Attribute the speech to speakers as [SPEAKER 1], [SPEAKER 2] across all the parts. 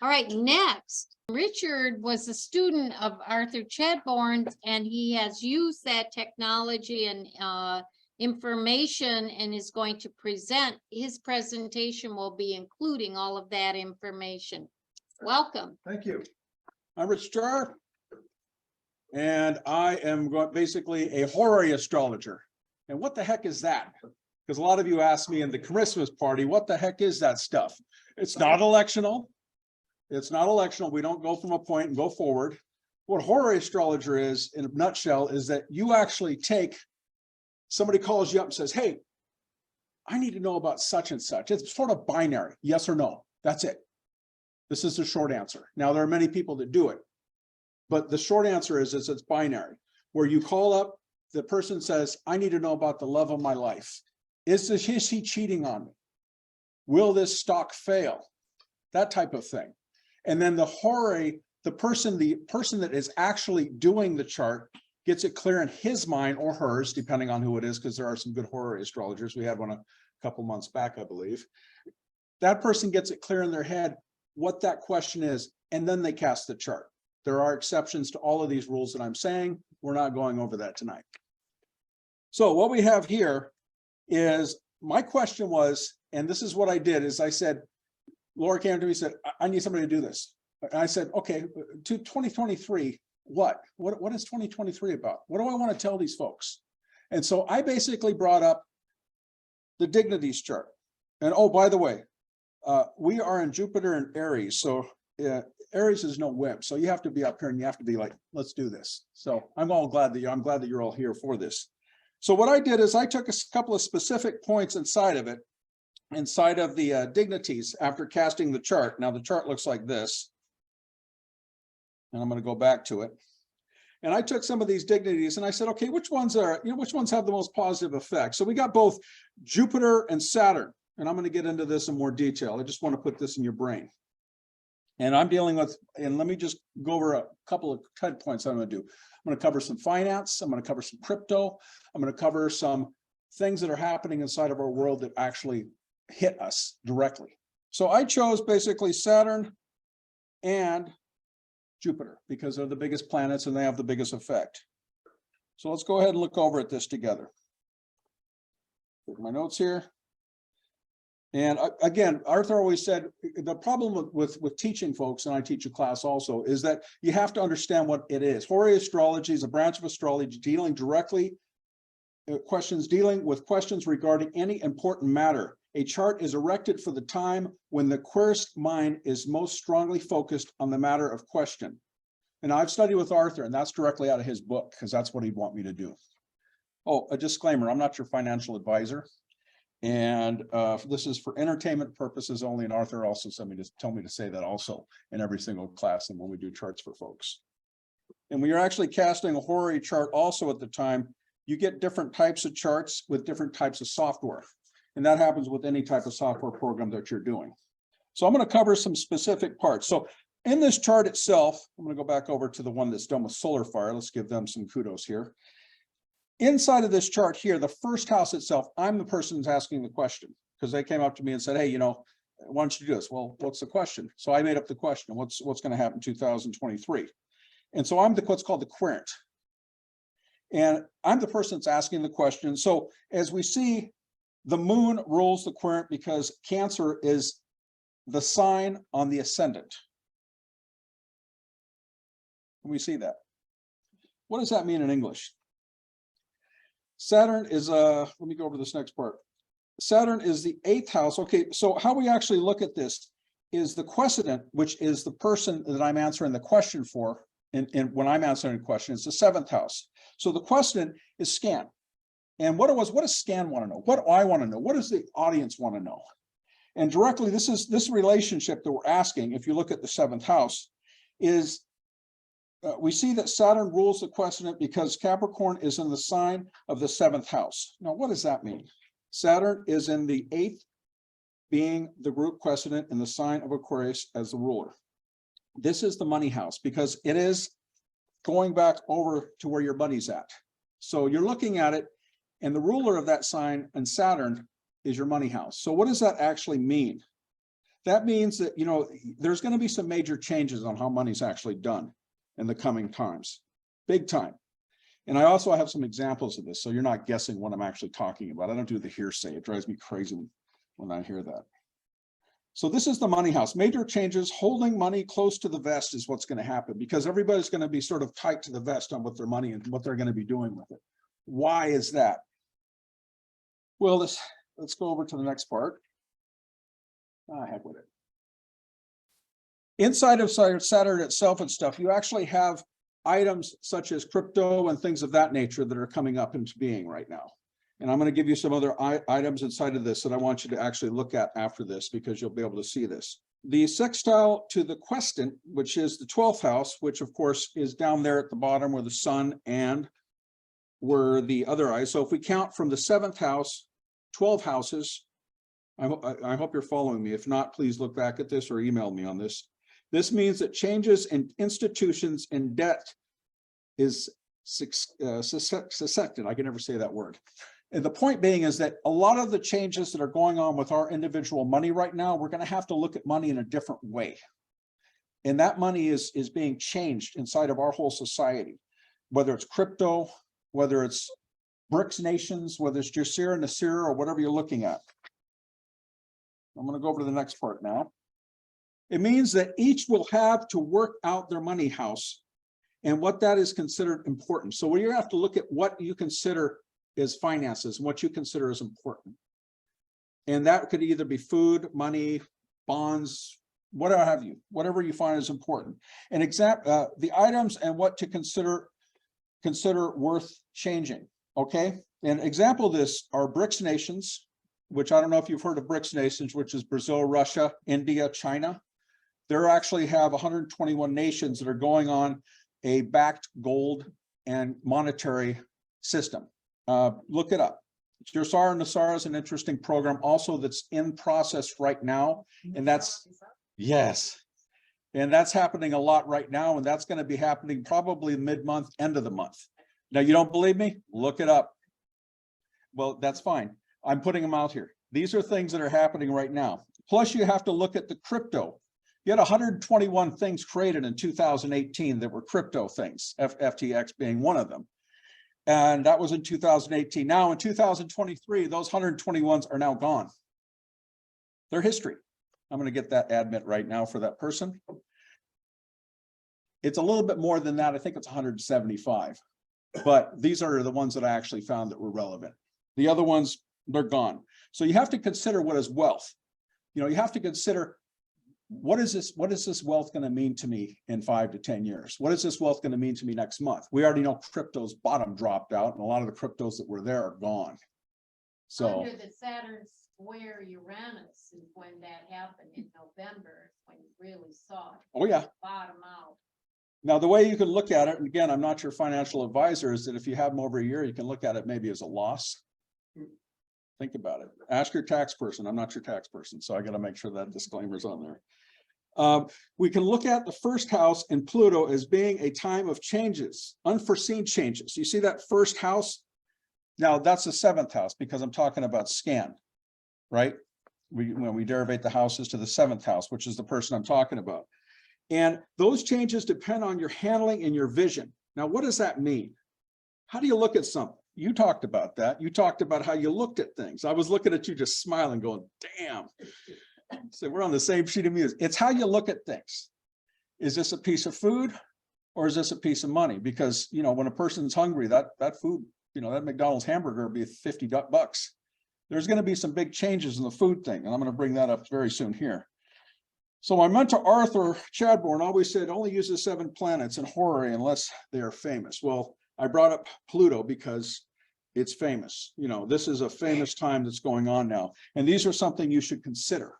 [SPEAKER 1] All right, next, Richard was a student of Arthur Chadbourne, and he has used that technology and information and is going to present. His presentation will be including all of that information. Welcome.
[SPEAKER 2] Thank you. I'm Rich Jar, and I am basically a horary astrologer. And what the heck is that? Because a lot of you asked me in the Christmas party, what the heck is that stuff? It's not electional. It's not electional. We don't go from a point and go forward. What horary astrologer is, in a nutshell, is that you actually take, somebody calls you up and says, hey, I need to know about such and such. It's sort of binary, yes or no. That's it. This is the short answer. Now, there are many people that do it, but the short answer is it's binary, where you call up, the person says, I need to know about the love of my life. Is he cheating on me? Will this stock fail? That type of thing. And then the horary, the person that is actually doing the chart gets it clear in his mind or hers, depending on who it is, because there are some good horary astrologers. We had one a couple months back, I believe. That person gets it clear in their head what that question is, and then they cast the chart. There are exceptions to all of these rules that I'm saying. We're not going over that tonight. So what we have here is, my question was, and this is what I did, is I said, Laura came to me and said, I need somebody to do this. And I said, okay, to 2023, what is 2023 about? What do I want to tell these folks? And so I basically brought up the dignities chart. And oh, by the way, we are in Jupiter and Aries. So Aries is no wimp. So you have to be up here and you have to be like, let's do this. So I'm glad that you're all here for this. So what I did is I took a couple of specific points inside of it, inside of the dignities after casting the chart. Now the chart looks like this. And I'm going to go back to it. And I took some of these dignities and I said, okay, which ones have the most positive effect? So we got both Jupiter and Saturn. And I'm going to get into this in more detail. I just want to put this in your brain. And I'm dealing with, and let me just go over a couple of TED points I'm going to do. I'm going to cover some finance. I'm going to cover some crypto. I'm going to cover some things that are happening inside of our world that actually hit us directly. So I chose basically Saturn and Jupiter because they're the biggest planets and they have the biggest effect. So let's go ahead and look over at this together. Put my notes here. And again, Arthur always said the problem with teaching folks, and I teach a class also, is that you have to understand what it is. Horary astrology is a branch of astrology dealing directly dealing with questions regarding any important matter. A chart is erected for the time when the querist mind is most strongly focused on the matter of question. And I've studied with Arthur, and that's directly out of his book, because that's what he'd want me to do. Oh, a disclaimer, I'm not your financial advisor. And this is for entertainment purposes only, and Arthur also told me to say that also in every single class and when we do charts for folks. And we are actually casting a horary chart also at the time. You get different types of charts with different types of software. And that happens with any type of software program that you're doing. So I'm going to cover some specific parts. So in this chart itself, I'm going to go back over to the one that's done with solar fire. Let's give them some kudos here. Inside of this chart here, the first house itself, I'm the person who's asking the question because they came up to me and said, hey, why don't you do this? Well, what's the question? So I made up the question. What's going to happen in 2023? And so I'm what's called the Querent. And I'm the person that's asking the question. So as we see, the moon rules the Querent because Cancer is the sign on the ascendant. We see that. What does that mean in English? Saturn is let me go over this next part. Saturn is the 8th house. Okay, so how we actually look at this is the Quesited, which is the person that I'm answering the question for, and when I'm answering the question, it's the 7th house. So the Quesited is scan. And what does scan want to know? What do I want to know? What does the audience want to know? And directly, this relationship that we're asking, if you look at the 7th house, is we see that Saturn rules the Quesited because Capricorn is in the sign of the 7th house. Now, what does that mean? Saturn is in the 8th, being the group Quesited in the sign of Aquarius as the ruler. This is the money house because it is going back over to where your money's at. So you're looking at it, and the ruler of that sign and Saturn is your money house. So what does that actually mean? That means that, you know, there's going to be some major changes on how money's actually done in the coming times, big time. And I also have some examples of this, so you're not guessing what I'm actually talking about. I don't do the hearsay. It drives me crazy when I hear that. So this is the money house. Major changes, holding money close to the vest is what's going to happen, because everybody's going to be sort of tight to the vest on what their money and what they're going to be doing with it. Why is that? Well, let's go over to the next part. Heck with it. Inside of Saturn itself and stuff, you actually have items such as crypto and things of that nature that are coming up into being right now. And I'm going to give you some other items inside of this that I want you to actually look at after this, because you'll be able to see this. The sextile to the Quesited, which is the 12th house, which of course is down there at the bottom where the sun and where the other eyes. So if we count from the 7th house, 12 houses, I hope you're following me. If not, please look back at this or email me on this. This means that changes in institutions and debt is suspected. I can never say that word. And the point being is that a lot of the changes that are going on with our individual money right now, we're going to have to look at money in a different way. And that money is being changed inside of our whole society, whether it's crypto, whether it's BRICS nations, whether it's Jasira, Nasira, or whatever you're looking at. I'm going to go over to the next part now. It means that each will have to work out their money house and what that is considered important. So we have to look at what you consider is finances and what you consider is important. And that could either be food, money, bonds, whatever have you, whatever you find is important. And the items and what to consider worth changing. Okay. An example of this are BRICS nations, which I don't know if you've heard of BRICS nations, which is Brazil, Russia, India, China. They actually have 121 nations that are going on a backed gold and monetary system. Look it up. Jasira and Nasara is an interesting program also that's in process right now. And that's, yes. And that's happening a lot right now. And that's going to be happening probably mid-month, end of the month. Now, you don't believe me? Look it up. Well, that's fine. I'm putting them out here. These are things that are happening right now. Plus, you have to look at the crypto. You had 121 things created in 2018 that were crypto things, FTX being one of them. And that was in 2018. Now in 2023, those 121s are now gone. They're history. I'm going to get that admit right now for that person. It's a little bit more than that. I think it's 175. But these are the ones that I actually found that were relevant. The other ones, they're gone. So you have to consider what is wealth. You know, you have to consider what is this wealth going to mean to me in 5 to 10 years? What is this wealth going to mean to me next month? We already know crypto's bottom dropped out, and a lot of the cryptos that were there are gone. So
[SPEAKER 1] under the Saturn square Uranus is when that happened in November, when you really saw it.
[SPEAKER 2] Oh yeah.
[SPEAKER 1] Bottom out.
[SPEAKER 2] Now, the way you can look at it, and again, I'm not your financial advisor, is that if you have them over a year, you can look at it maybe as a loss. Think about it. Ask your tax person. I'm not your tax person, so I got to make sure that disclaimer's on there. We can look at the first house in Pluto as being a time of changes, unforeseen changes. You see that first house? Now, that's the 7th house because I'm talking about scan, right? When we derivate the houses to the 7th house, which is the person I'm talking about. And those changes depend on your handling and your vision. Now, what does that mean? How do you look at something? You talked about that. You talked about how you looked at things. I was looking at you just smiling, going, damn. So we're on the same sheet of music. It's how you look at things. Is this a piece of food or is this a piece of money? Because, you know, when a person's hungry, that food, you know, that McDonald's hamburger will be $50. There's going to be some big changes in the food thing. And I'm going to bring that up very soon here. So my mentor, Arthyr Chadbourne, always said, only use the 7 planets in Horary unless they are famous. Well, I brought up Pluto because it's famous. You know, this is a famous time that's going on now. And these are something you should consider.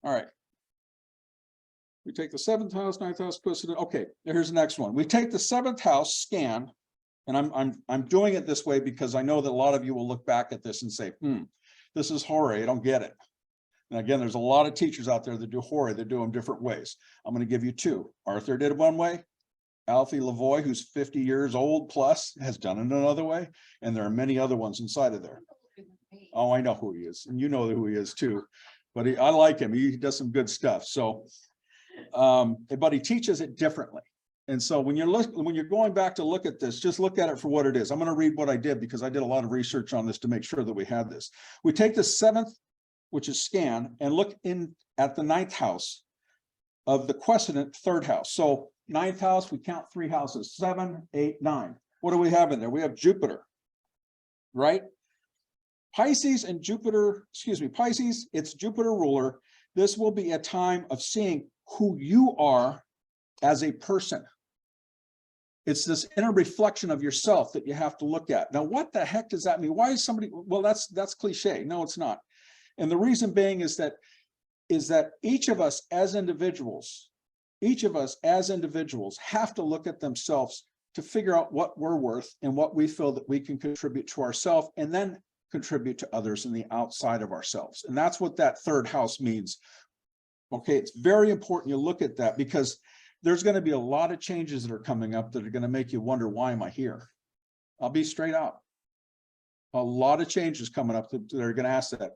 [SPEAKER 2] All right. We take the 7th house, 9th house, Quesited. Okay, here's the next one. We take the 7th house scan, and I'm doing it this way because I know that a lot of you will look back at this and say, this is Horary, I don't get it. And again, there's a lot of teachers out there that do Horary, they do them different ways. I'm going to give you 2. Arthyr did it one way. Alfie Lavoie, who's 50 years old plus, has done it another way. And there are many other ones inside of there. Oh, I know who he is, and you know who he is too. But I like him. He does some good stuff. So, but he teaches it differently. And so when you're going back to look at this, just look at it for what it is. I'm going to read what I did because I did a lot of research on this to make sure that we had this. We take the 7th, which is scan, and look in at the 9th house of the Quesited 3rd house. So 9th house, we count 3 houses, 7, 8, 9. What do we have in there? We have Jupiter, right? Pisces and Jupiter, Pisces, it's Jupiter ruler. This will be a time of seeing who you are as a person. It's this inner reflection of yourself that you have to look at. Now, what the heck does that mean? Why is somebody, well, that's cliche. No, it's not. And the reason being is that each of us as individuals have to look at themselves to figure out what we're worth and what we feel that we can contribute to ourselves, and then contribute to others in the outside of ourselves. And that's what that 3rd house means. Okay, it's very important you look at that, because there's going to be a lot of changes that are coming up that are going to make you wonder, why am I here? I'll be straight up. A lot of changes coming up that are going to ask that.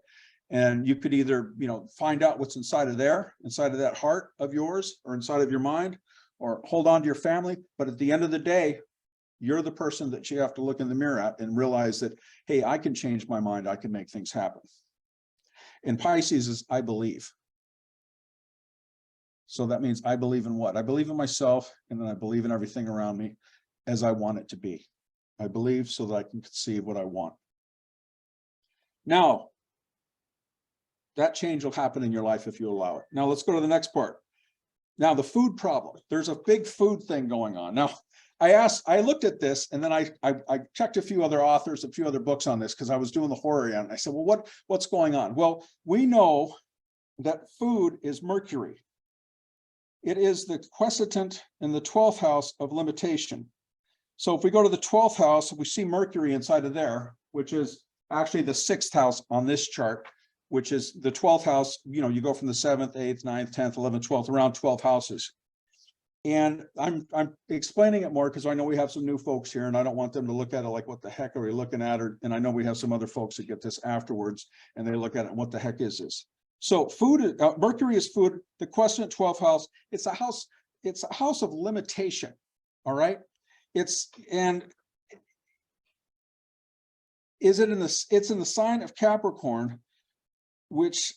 [SPEAKER 2] And you could either, find out what's inside of that heart of yours, or inside of your mind, or hold on to your family. But at the end of the day, you're the person that you have to look in the mirror at and realize that, hey, I can change my mind. I can make things happen. And Pisces is I believe. So that means I believe in what? I believe in myself, and then I believe in everything around me as I want it to be. I believe so that I can conceive what I want. Now, that change will happen in your life if you allow it. Now, let's go to the next part. Now, the food problem. There's a big food thing going on. Now, I looked at this, and then I checked a few other authors, a few other books on this, because I was doing the horary on it. I said, well, what's going on? Well, we know that food is Mercury. It is the quesitant in the 12th house of limitation. So if we go to the 12th house, we see Mercury inside of there, which is actually the 6th house on this chart, which is the 12th house. You go from the 7th, 8th, 9th, 10th, 11th, 12th, around 12 houses. And I'm explaining it more because I know we have some new folks here, and I don't want them to look at it like, what the heck are we looking at? And I know we have some other folks that get this afterwards, and they look at it, what the heck is this? So food, Mercury is food. The Quesited 12th house, it's a house of limitation. All right. It's in the sign of Capricorn, which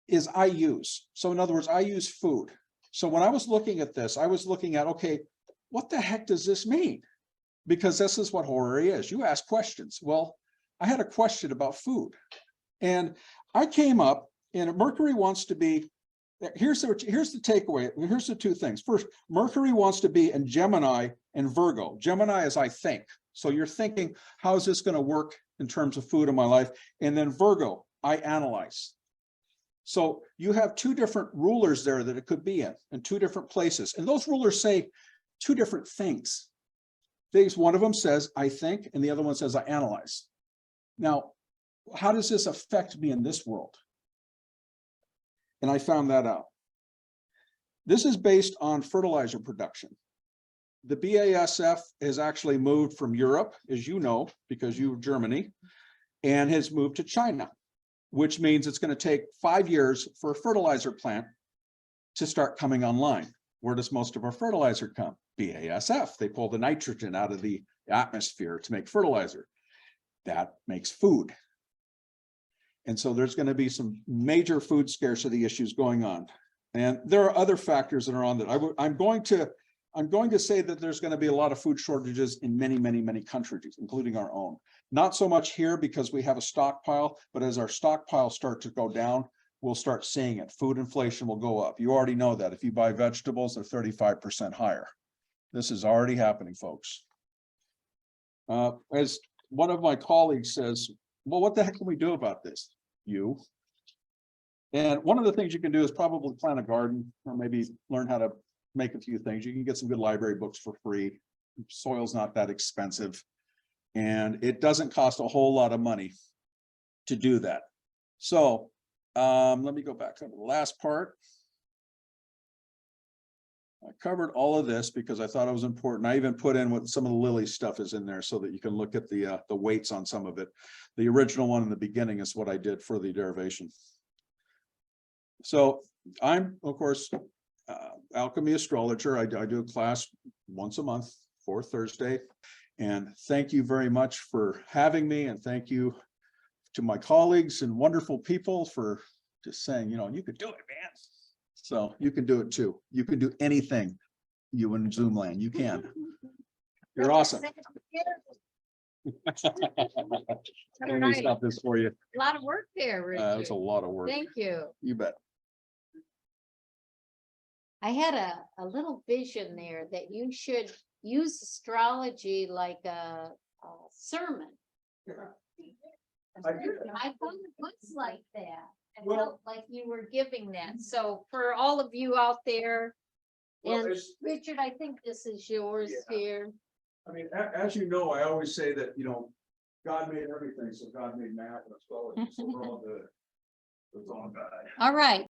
[SPEAKER 2] is I use. So in other words, I use food. So when I was looking at this, I was looking at, okay, what the heck does this mean? Because this is what horary is. You ask questions. Well, I had a question about food, and I came up, and Mercury wants to be, here's the takeaway. Here's the 2 things. First, Mercury wants to be in Gemini and Virgo. Gemini is I think. So you're thinking, how is this going to work in terms of food in my life? And then Virgo, I analyze. So you have 2 different rulers there that it could be in 2 different places. And those rulers say 2 different things. One of them says, I think, and the other one says, I analyze. Now, how does this affect me in this world? And I found that out. This is based on fertilizer production. The BASF has actually moved from Europe, as you know, because you're Germany, and has moved to China, which means it's going to take 5 years for a fertilizer plant to start coming online. Where does most of our fertilizer come? BASF. They pull the nitrogen out of the atmosphere to make fertilizer. That makes food. And so there's going to be some major food scarcity issues going on. And there are other factors that are on that. I'm going to say that there's going to be a lot of food shortages in many, many, many countries, including our own. Not so much here because we have a stockpile, but as our stockpile starts to go down, we'll start seeing it. Food inflation will go up. You already know that. If you buy vegetables, they're 35% higher. This is already happening, folks. As one of my colleagues says, well, what the heck can we do about this? And one of the things you can do is probably plant a garden, or maybe learn how to make a few things. You can get some good library books for free. Soil's not that expensive, and it doesn't cost a whole lot of money to do that. So let me go back to the last part. I covered all of this because I thought it was important. I even put in what some of the Lily stuff is in there so that you can look at the weights on some of it. The original one in the beginning is what I did for the derivation. So I'm, of course, alchemy astrologer. I do a class once a month, 4th Thursday. And thank you very much for having me. And thank you to my colleagues and wonderful people for just saying, you could do it, man. So you can do it too. You can do anything, you in Zoom land, you can. You're awesome. Let me stop this for you.
[SPEAKER 1] A lot of work there, Richard.
[SPEAKER 2] It's a lot of work.
[SPEAKER 1] Thank you.
[SPEAKER 2] You bet.
[SPEAKER 1] I had a little vision there that you should use astrology like a sermon. I thought it looks like that. It felt like you were giving that. So for all of you out there, and Richard, I think this is yours here.
[SPEAKER 2] I mean, as you know, I always say that, God made everything, so God made math and astrology, so we're all good. It's all God.
[SPEAKER 1] All right.